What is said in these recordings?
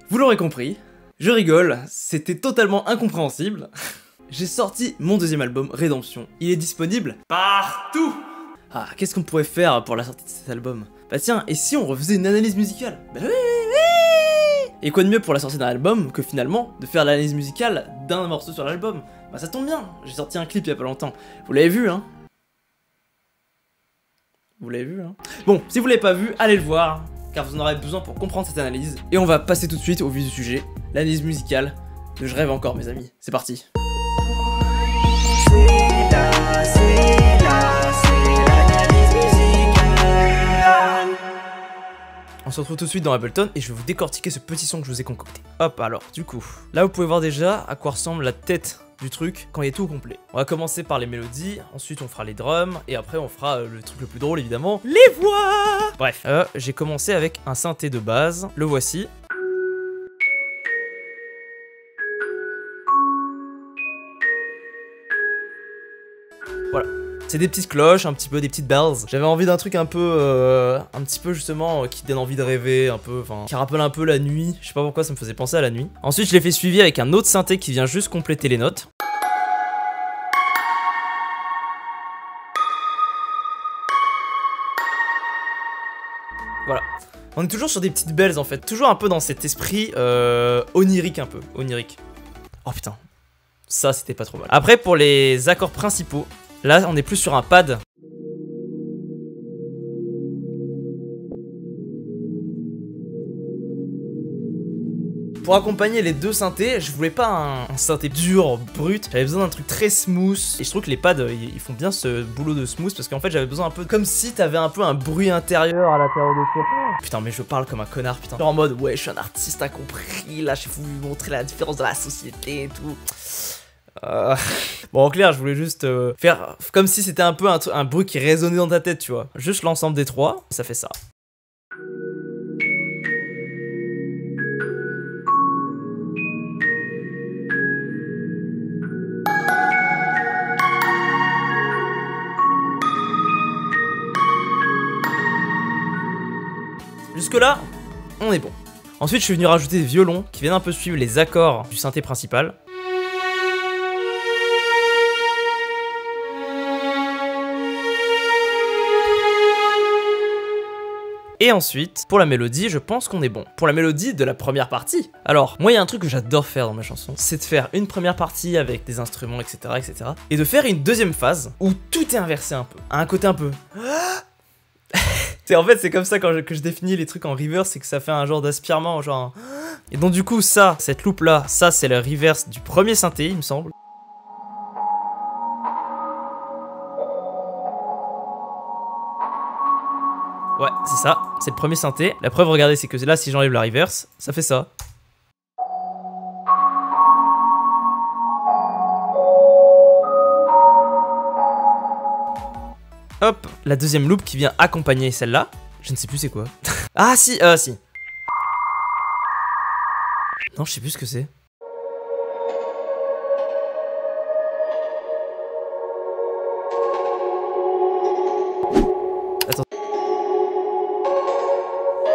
Vous l'aurez compris, je rigole, c'était totalement incompréhensible. J'ai sorti mon deuxième album, Rédemption. Il est disponible partout. Ah, qu'est-ce qu'on pourrait faire pour la sortie de cet album? Bah tiens, et si on refaisait une analyse musicale? Bah oui, oui. Et quoi de mieux pour la sortie d'un album que finalement de faire l'analyse musicale d'un morceau sur l'album? Bah ça tombe bien, j'ai sorti un clip il y a pas longtemps. Vous l'avez vu, hein? Vous l'avez vu, hein? Bon, si vous l'avez pas vu, allez le voir, car vous en aurez besoin pour comprendre cette analyse. Et on va passer tout de suite au vif du sujet, l'analyse musicale de Je rêve encore, mes amis. C'est parti. On se retrouve tout de suite dans Ableton et je vais vous décortiquer ce petit son que je vous ai concocté. Hop, alors, du coup, là vous pouvez voir déjà à quoi ressemble la tête du truc quand il est tout complet. On va commencer par les mélodies, ensuite on fera les drums, et après on fera le truc le plus drôle évidemment, les voix. Bref, j'ai commencé avec un synthé de base, le voici. Voilà. C'est des petites cloches, un petit peu des petites bells. J'avais envie d'un truc un petit peu justement qui donne envie de rêver, un peu, enfin, qui rappelle un peu la nuit. Je sais pas pourquoi ça me faisait penser à la nuit. Ensuite, je l'ai fait suivi avec un autre synthé qui vient juste compléter les notes. Voilà. On est toujours sur des petites bells en fait, toujours un peu dans cet esprit onirique un peu, onirique. Oh putain, ça c'était pas trop mal. Après pour les accords principaux, là on est plus sur un pad. Pour accompagner les deux synthés, je voulais pas un synthé dur, brut, j'avais besoin d'un truc très smooth. Et je trouve que les pads, ils font bien ce boulot de smooth parce qu'en fait j'avais besoin un peu comme si t'avais un peu un bruit intérieur à l'intérieur de toi. Putain mais je parle comme un connard, putain. Genre en mode ouais je suis un artiste, t'as compris, là j'ai voulu montrer la différence de la société et tout. Bon en clair je voulais juste faire comme si c'était un peu un bruit qui résonnait dans ta tête tu vois. Juste l'ensemble des trois, ça fait ça. Jusque là, on est bon. Ensuite je suis venu rajouter des violons qui viennent un peu suivre les accords du synthé principal. Et ensuite, pour la mélodie, je pense qu'on est bon. Pour la mélodie de la première partie. Alors, moi, il y a un truc que j'adore faire dans mes chansons, c'est de faire une première partie avec des instruments, etc., etc., et de faire une deuxième phase où tout est inversé un peu. À un côté un peu... En fait, c'est comme ça que je définis les trucs en reverse, c'est que ça fait un genre d'aspirement, genre... Et donc du coup, ça, cette loupe là, ça c'est le reverse du premier synthé, il me semble. Ouais, c'est ça, c'est le premier synthé. La preuve, regardez, c'est que là, si j'enlève la reverse, ça fait ça. Hop, la deuxième loupe qui vient accompagner celle-là. Je ne sais plus c'est quoi. Ah si, si. Non, je sais plus ce que c'est. Attends.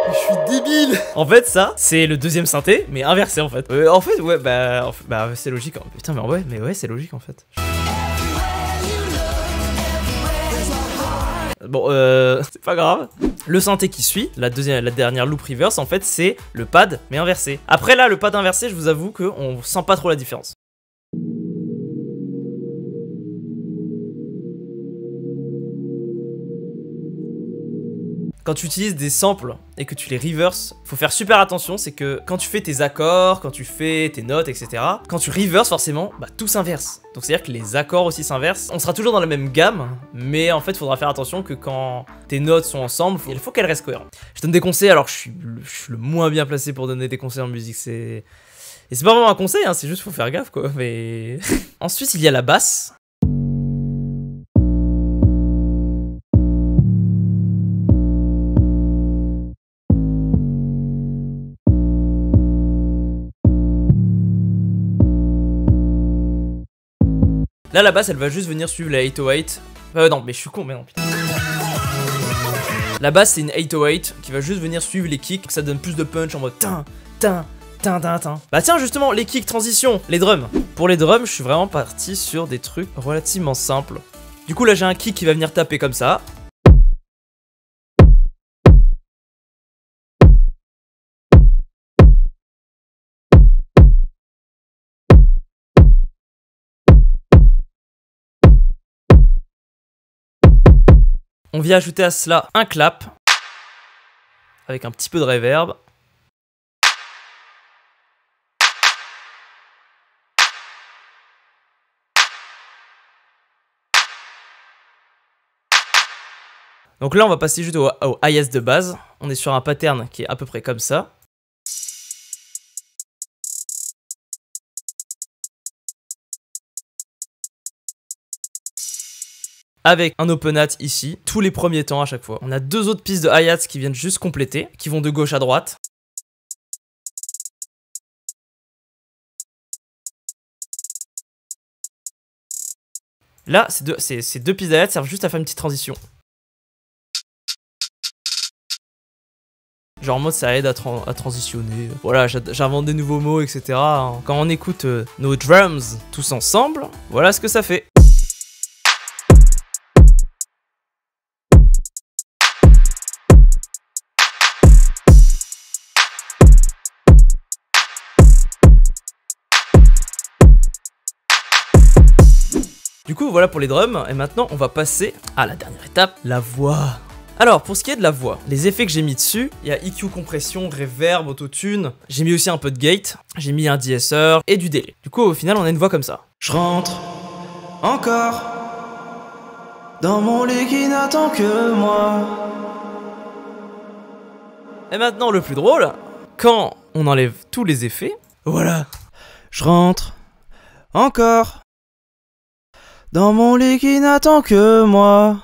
Je suis débile. En fait, ça, c'est le deuxième synthé, mais inversé en fait. En fait, ouais, bah c'est logique. Putain, mais ouais, c'est logique en fait. Bon, c'est pas grave. Le synthé qui suit, la dernière loop reverse, en fait, c'est le pad, mais inversé. Après là, le pad inversé, je vous avoue qu'on sent pas trop la différence. Quand tu utilises des samples et que tu les reverse, faut faire super attention, c'est que quand tu fais tes accords, quand tu fais tes notes, etc., quand tu reverse forcément, bah tout s'inverse. Donc c'est à dire que les accords aussi s'inversent. On sera toujours dans la même gamme, mais en fait, il faudra faire attention que quand tes notes sont ensemble, il faut qu'elles restent cohérentes. Je donne des conseils, alors je suis le moins bien placé pour donner des conseils en musique, Et c'est pas vraiment un conseil, hein, c'est juste faut faire gaffe quoi, mais... Ensuite, il y a la basse. Là, la basse, elle va juste venir suivre la 808. Non, mais je suis con, mais non, putain. La basse, c'est une 808 qui va juste venir suivre les kicks. Ça donne plus de punch en mode tin, tin, Tintin. Bah tiens, justement, les kicks, transition, les drums. Pour les drums, je suis vraiment parti sur des trucs relativement simples. Du coup, là, j'ai un kick qui va venir taper comme ça. On vient ajouter à cela un clap avec un petit peu de reverb. Donc là, on va passer juste au hi-hats de base. On est sur un pattern qui est à peu près comme ça. Avec un open hat ici, tous les premiers temps à chaque fois. On a deux autres pistes de hi-hats qui viennent juste compléter, qui vont de gauche à droite. Là, ces deux pistes de hi-hats servent juste à faire une petite transition. Genre en mode ça aide à transitionner. Voilà, j'invente des nouveaux mots, etc. Quand on écoute nos drums tous ensemble, voilà ce que ça fait. Du coup, voilà pour les drums, et maintenant on va passer à la dernière étape, la voix. Alors, pour ce qui est de la voix, les effets que j'ai mis dessus, il y a EQ, compression, reverb, autotune, j'ai mis aussi un peu de gate, j'ai mis un de-esser et du délai. Du coup, au final, on a une voix comme ça. Je rentre encore dans mon lit qui n'attend que moi. Et maintenant, le plus drôle, quand on enlève tous les effets, voilà. Je rentre encore dans mon lit qui n'attend que moi.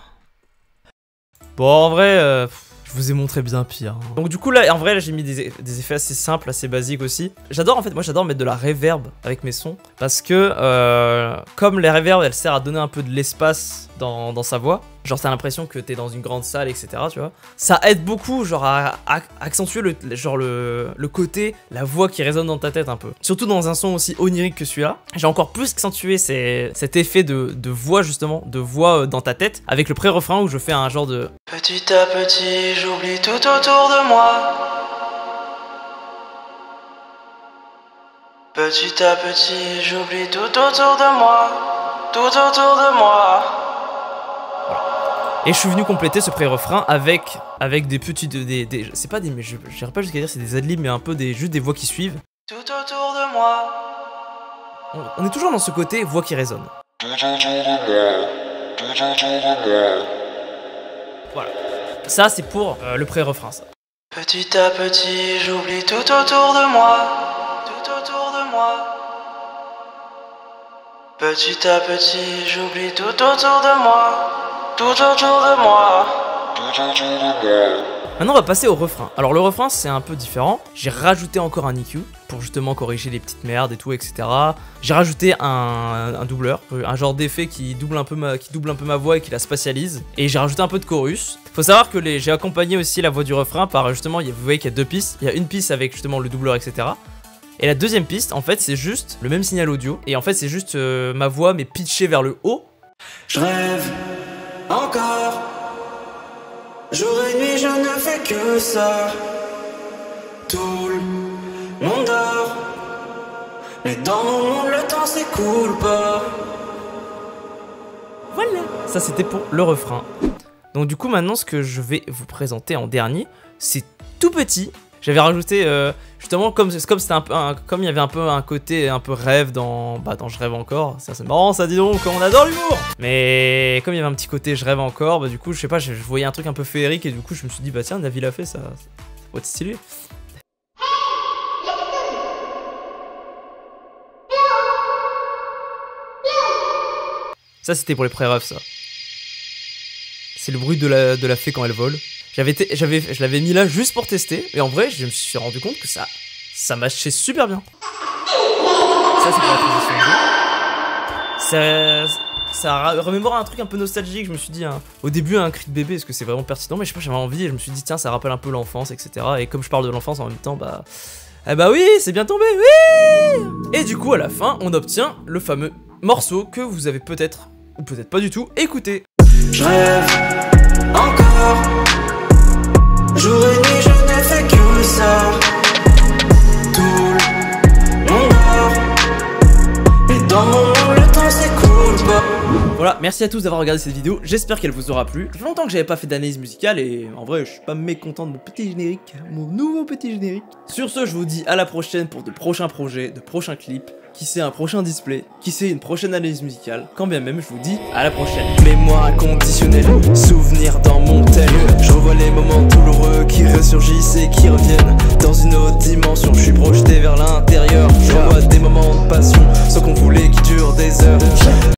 Bon, en vrai, je vous ai montré bien pire. Hein. Donc du coup, là, en vrai, là, j'ai mis des effets assez simples, assez basiques aussi. J'adore, en fait, moi, j'adore mettre de la reverb avec mes sons. Parce que, comme les reverbs, elles servent à donner un peu de l'espace dans sa voix. Genre, t'as l'impression que t'es dans une grande salle, etc., tu vois. Ça aide beaucoup, genre, à accentuer le côté, la voix qui résonne dans ta tête un peu. Surtout dans un son aussi onirique que celui-là. J'ai encore plus accentué cet effet de voix, justement, de voix dans ta tête, avec le pré-refrain où je fais un genre de... Petit à petit, j'oublie tout autour de moi. Petit à petit, j'oublie tout autour de moi. Tout autour de moi. Et je suis venu compléter ce pré-refrain avec des petits... c'est pas des... mais j'irai pas jusqu'à dire c'est des adlibs, mais un peu juste des voix qui suivent. Tout autour de moi. On est toujours dans ce côté voix qui résonne. Voilà. Ça, c'est pour le pré-refrain, ça. Petit à petit, j'oublie tout autour de moi. Tout autour de moi. Petit à petit, j'oublie tout autour de moi. Tout autour de moi. Maintenant on va passer au refrain. Alors le refrain c'est un peu différent. J'ai rajouté encore un EQ pour justement corriger les petites merdes et tout, etc. J'ai rajouté un doubleur, un genre d'effet qui double un peu ma voix et qui la spatialise. Et j'ai rajouté un peu de chorus. Faut savoir que j'ai accompagné aussi la voix du refrain par justement, vous voyez qu'il y a deux pistes. Il y a une piste avec justement le doubleur, etc. Et la deuxième piste, en fait, c'est juste le même signal audio. Et en fait, c'est juste ma voix mais pitchée vers le haut. Je rêve encore. Jour et nuit, je ne fais que ça. Tout le monde dort. Mais dans mon monde, le temps s'écoule pas. Voilà. Ça, c'était pour le refrain. Donc du coup, maintenant, ce que je vais vous présenter en dernier, c'est tout petit. J'avais rajouté, justement, comme il y avait un peu un côté un peu rêve dans Je rêve encore. Ça, c'est marrant, ça, dis donc, comme on adore l'humour. Mais comme il y avait un petit côté je rêve encore, bah du coup, je sais pas, je voyais un truc un peu féerique et du coup, je me suis dit, bah tiens, Navi l'a fait, ça va être stylé. Ça, c'était pour les pré-refs, ça. C'est le bruit de la fée quand elle vole. Je l'avais mis là juste pour tester, et en vrai, je me suis rendu compte que ça matchait super bien. Ça, c'est pour la transition de jeu. Ça remémore un truc un peu nostalgique, je me suis dit, hein, au début, un cri de bébé, est-ce que c'est vraiment pertinent? Mais je sais pas, j'avais envie, et je me suis dit, tiens, ça rappelle un peu l'enfance, etc. Et comme je parle de l'enfance en même temps, bah... Ah bah oui, c'est bien tombé, oui. Et du coup à la fin on obtient le fameux morceau que vous avez peut-être, ou peut-être pas du tout, écouté. Je rêve encore, jour et nuit je ne fais que ça. Tout mon corps, et dans mon monde le temps s'écoule pas. Voilà, merci à tous d'avoir regardé cette vidéo, j'espère qu'elle vous aura plu. Ça fait longtemps que j'avais pas fait d'analyse musicale et en vrai je suis pas mécontent de mon petit générique, mon nouveau petit générique. Sur ce, je vous dis à la prochaine pour de prochains projets, de prochains clips, qui sait un prochain display, qui sait une prochaine analyse musicale, quand bien même je vous dis à la prochaine. Mémoire inconditionnelle, souvenir dans mon tel. Je revois les moments douloureux qui ressurgissent et qui reviennent. Dans une autre dimension, je suis projeté vers l'intérieur.